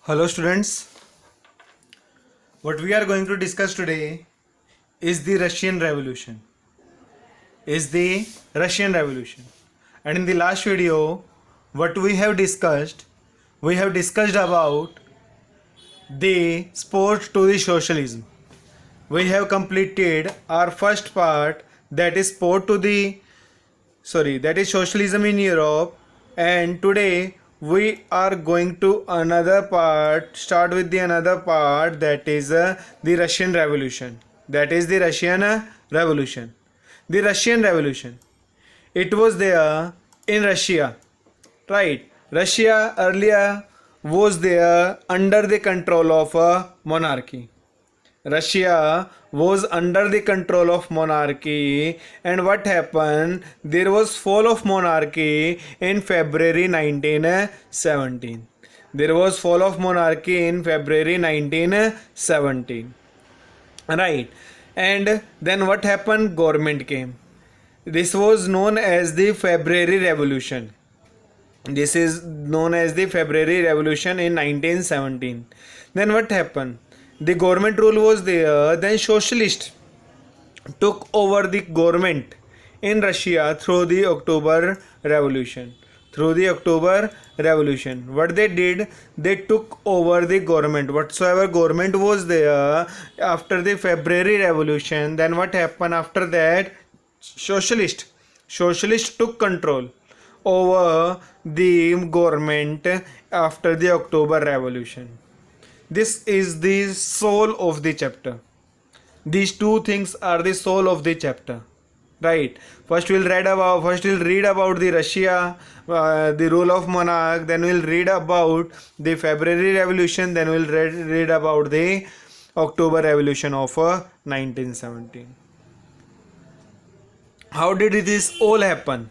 Hello students, what we are going to discuss today is the Russian Revolution. And in the last video, what we have discussed about the sport to the socialism. We have completed our first part, that is that is socialism in Europe, and today we are going to start with the another part, that is the Russian Revolution. The Russian Revolution, it was there in Russia, right? Russia earlier was there under the control of a monarchy. Russia was under the control of monarchy, and what happened? There was fall of monarchy in February 1917. There was fall of monarchy in February 1917. Right. And then what happened? Government came. This was known as the February Revolution. This is known as the February Revolution in 1917. Then what happened? The government rule was there. Then socialists took over the government in Russia through the October Revolution. What they did, they took over the government. Whatsoever government was there after the February Revolution, then what happened after that? Socialists took control over the government after the October Revolution. This is the soul of the chapter. These two things are the soul of the chapter, right? First we'll read about the Russia, the rule of monarch. Then we'll read about the February Revolution. Then we'll read about the October Revolution of 1917. How did this all happen?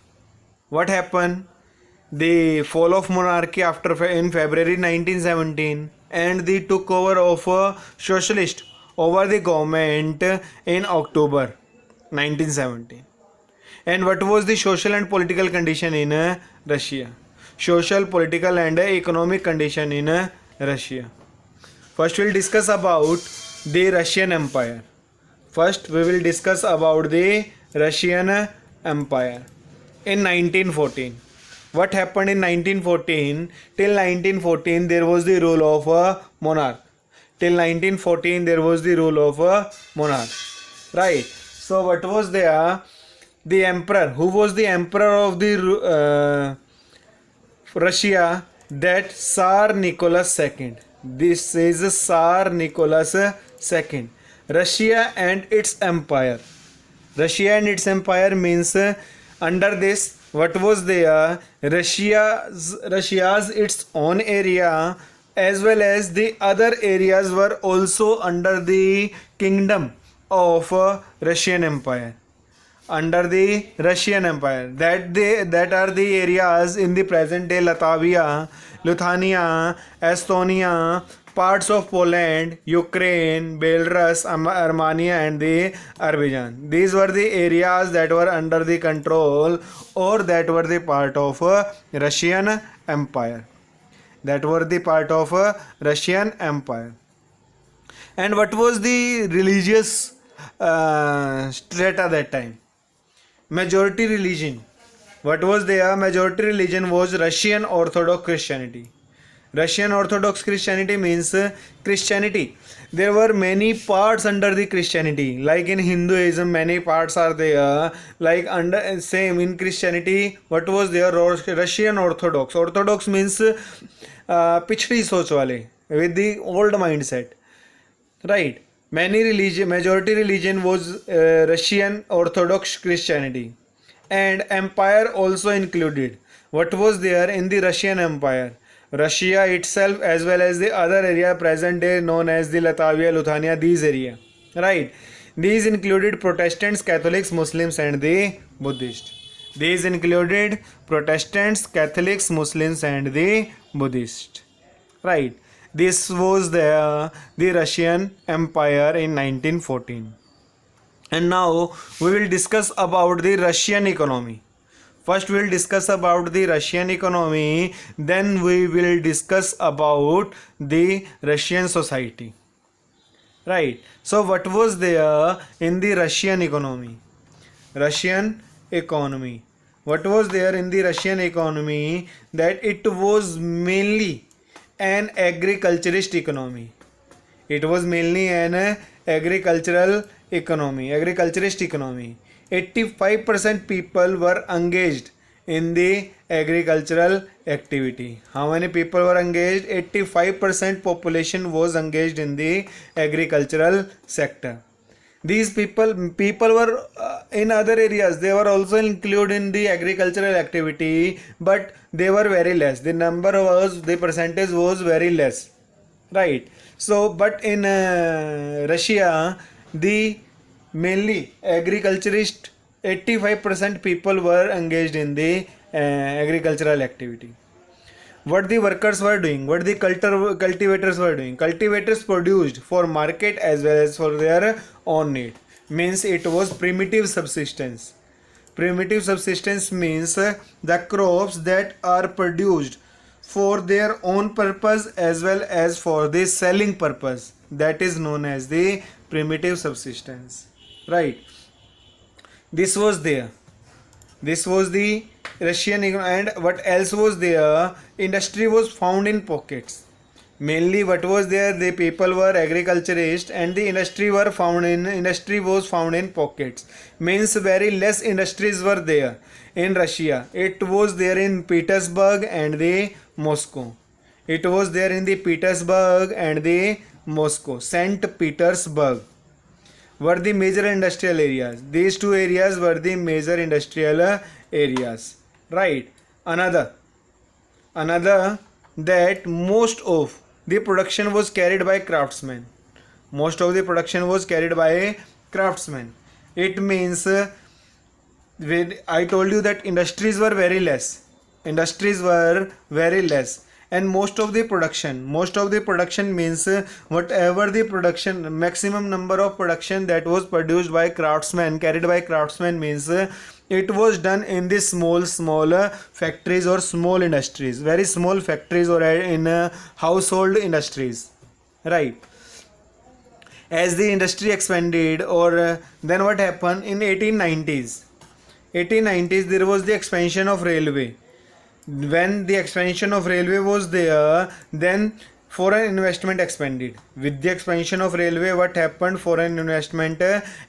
What happened? The fall of monarchy in February 1917, and the took over of socialist over the government in October 1917. And what was the social and political condition in Russia? Social, political and economic condition in Russia. First we will discuss about the Russian Empire. In 1914. What happened in 1914? Till 1914 there was the rule of a monarch. Right. So what was there? The emperor. Who was the emperor of the Russia? That Tsar Nicholas II. This is Tsar Nicholas II. Russia and its empire means under this, what was there? Russia's its own area, as well as the other areas were also under the kingdom of Russian Empire. That are the areas in the present day Latvia, Lithuania, Estonia, parts of Poland, Ukraine, Belarus, Armenia and the Azerbaijan. These were the areas that were under the control, or that were the part of Russian Empire. And what was the religious strata that time? Majority religion. What was there? Majority religion was Russian Orthodox Christianity. Russian Orthodox Christianity means Christianity. There were many parts under the Christianity. Like in Hinduism, many parts are there. Like in Christianity, what was there? Russian Orthodox. Orthodox means pichdi soch wale, with the old mindset, right? Majority religion was Russian Orthodox Christianity, and empire also included. What was there in the Russian Empire? Russia itself, as well as the other area present day known as the Latvia, Lithuania, these area, right? These included Protestants, Catholics, Muslims and the Buddhists. Right? This was the Russian Empire in 1914. And now we will discuss about the Russian economy. First we'll discuss about the Russian economy, then we will discuss about the Russian society. Right. So what was there in the Russian economy? Russian economy. What was there in the Russian economy? That it was mainly an agriculturist economy. It was mainly an agricultural economy, agriculturist economy. 85% people were engaged in the agricultural activity. How many people were engaged? 85% population was engaged in the agricultural sector. These people were in other areas, they were also included in the agricultural activity, but they were very less. The percentage was very less, right? So but in Russia, the mainly agriculturist, 85% people were engaged in the agricultural activity. What the workers were doing, what the cultivators were doing? Cultivators produced for market as well as for their own need. Means it was primitive subsistence. Primitive subsistence means the crops that are produced for their own purpose as well as for the selling purpose. That is known as the primitive subsistence. Right. This was there. This was the Russian economy. And what else was there? Industry was found in pockets. Mainly what was there? The people were agriculturists and the industry was found in pockets. Means very less industries were there in Russia. It was there in Petersburg and the Moscow. It was there in the Petersburg and the Moscow. St. Petersburg were the major industrial areas. These two areas were the major industrial areas. Right. Another that most of the production was carried by craftsmen. Most of the production was carried by craftsmen. It means I told you that industries were very less. Industries were very less. And most of the production means whatever the production, maximum number of production that was produced by craftsmen, carried by craftsmen, means it was done in the small factories or small industries, very small factories or in household industries, right? As the industry expanded, or then what happened in 1890s there was the expansion of railway. When the expansion of railway was there, then foreign investment expanded. With the expansion of railway, what happened? Foreign investment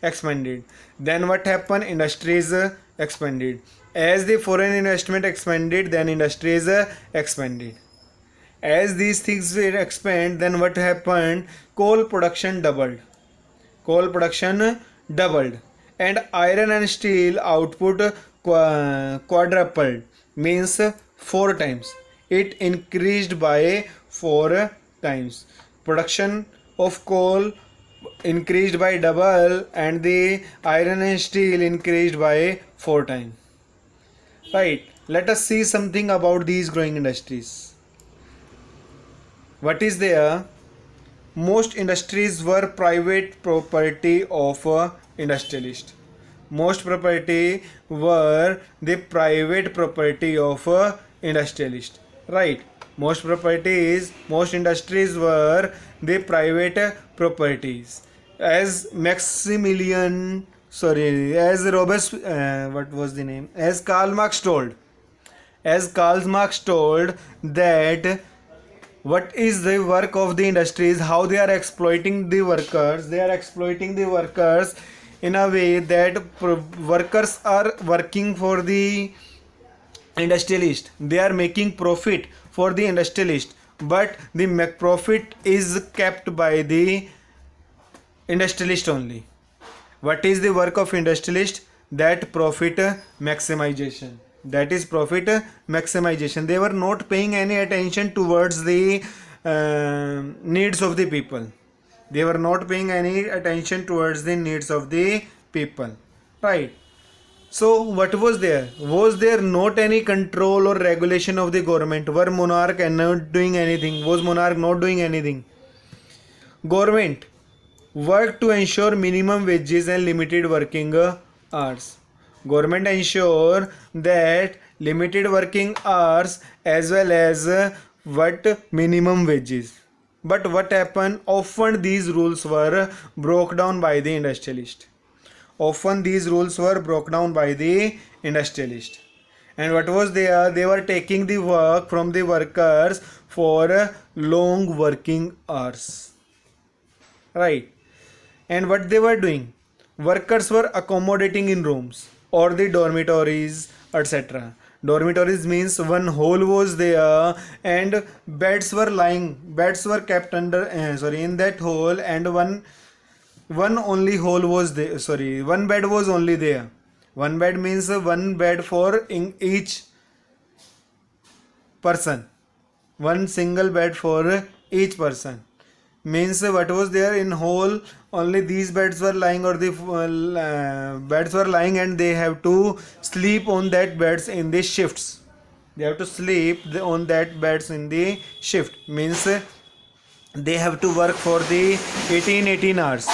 expanded. Then what happened? Industries expanded. As the foreign investment expanded, then industries expanded. As these things will expand, then what happened? Coal production doubled. And iron and steel output quadrupled. Means 4 times. It increased by 4 times. Production of coal increased by double and the iron and steel increased by 4 times. Right. Let us see something about these growing industries. What is there? Most industries were private property of industrialists. Most property were the private property of industrialists, right? Most industries were the private properties. As Karl Marx told that what is the work of the industries, how they are exploiting the workers. They are exploiting the workers in a way that workers are working for the industrialist. They are making profit for the industrialist, but the profit is kept by the industrialist only. What is the work of industrialist? That profit maximization. That is profit maximization. They were not paying any attention towards the needs of the people. They were not paying any attention towards the needs of the people, right? So what was there? Was there not any control or regulation of the government? Were monarch not doing anything? Was monarch not doing anything? Government worked to ensure minimum wages and limited working hours. Government ensure that limited working hours as well as what minimum wages. But what happened? Often these rules were broke down by the industrialist. Often these rules were broken down by the industrialist. And what was there? They were taking the work from the workers for long working hours. Right. And what they were doing? Workers were accommodating in rooms or the dormitories, etc. Dormitories means one hole was there and beds were kept under in that hole, and one only hole was there, one bed was only there. One bed means one bed for in each person, one single bed for each person. Means what was there in whole, only these beds were lying, or the beds were lying, and they have to sleep on that beds in the shifts. They have to sleep on that beds in the shift. Means they have to work for the 18 hours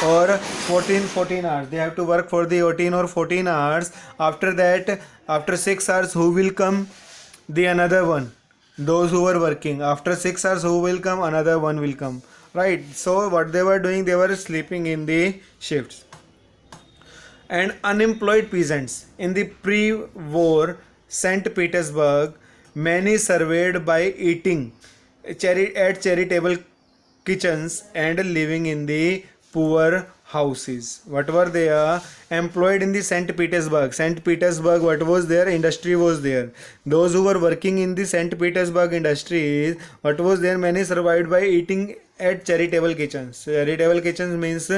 or 14 hours. They have to work for the 18 or 14 hours. After that, after 6 hours, who will come? The another one. Those who were working. After 6 hours, who will come? Another one will come. Right. So what they were doing, they were sleeping in the shifts. And unemployed peasants in the pre-war St. Petersburg, many survived by eating at charitable kitchens and living in the poor houses. What were they? Employed in the St. Petersburg. St. Petersburg, what was there? Industry was there. Those who were working in the St. Petersburg industries, what was there? Many survived by eating at charitable kitchens. Charitable kitchens means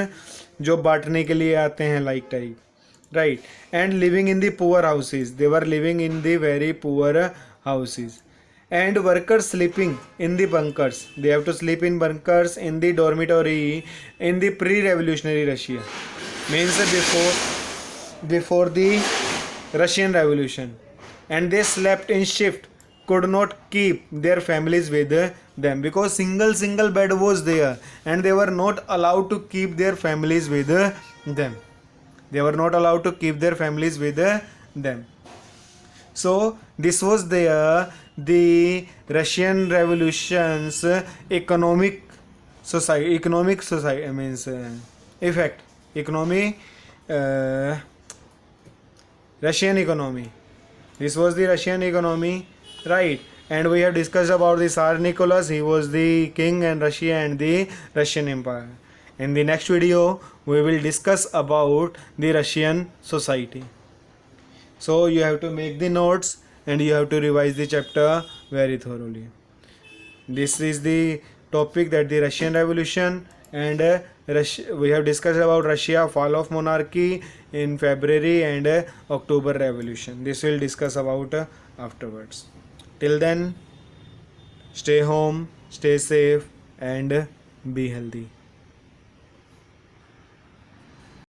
जो बांटने के लिए आते हैं, like type. Right. And living in the poor houses. They were living in the very poor houses. And workers sleeping in the bunkers. They have to sleep in bunkers in the dormitory in the pre-revolutionary Russia. Means before the Russian Revolution. And they slept in shift. Could not keep their families with them because single bed was there, and they were not allowed to keep their families with them. They were not allowed to keep their families with them. So this was the Russian Revolution's economic society means effect. Economy, Russian economy. This was the Russian economy, right? And we have discussed about the Tsar Nicholas. He was the king in Russia and the Russian Empire. In the next video, we will discuss about the Russian society. So you have to make the notes and you have to revise the chapter very thoroughly. This is the topic, that the Russian Revolution, and we have discussed about Russia, fall of monarchy in February, and October Revolution. This will discuss about afterwards. Till then, stay home, stay safe, and be healthy.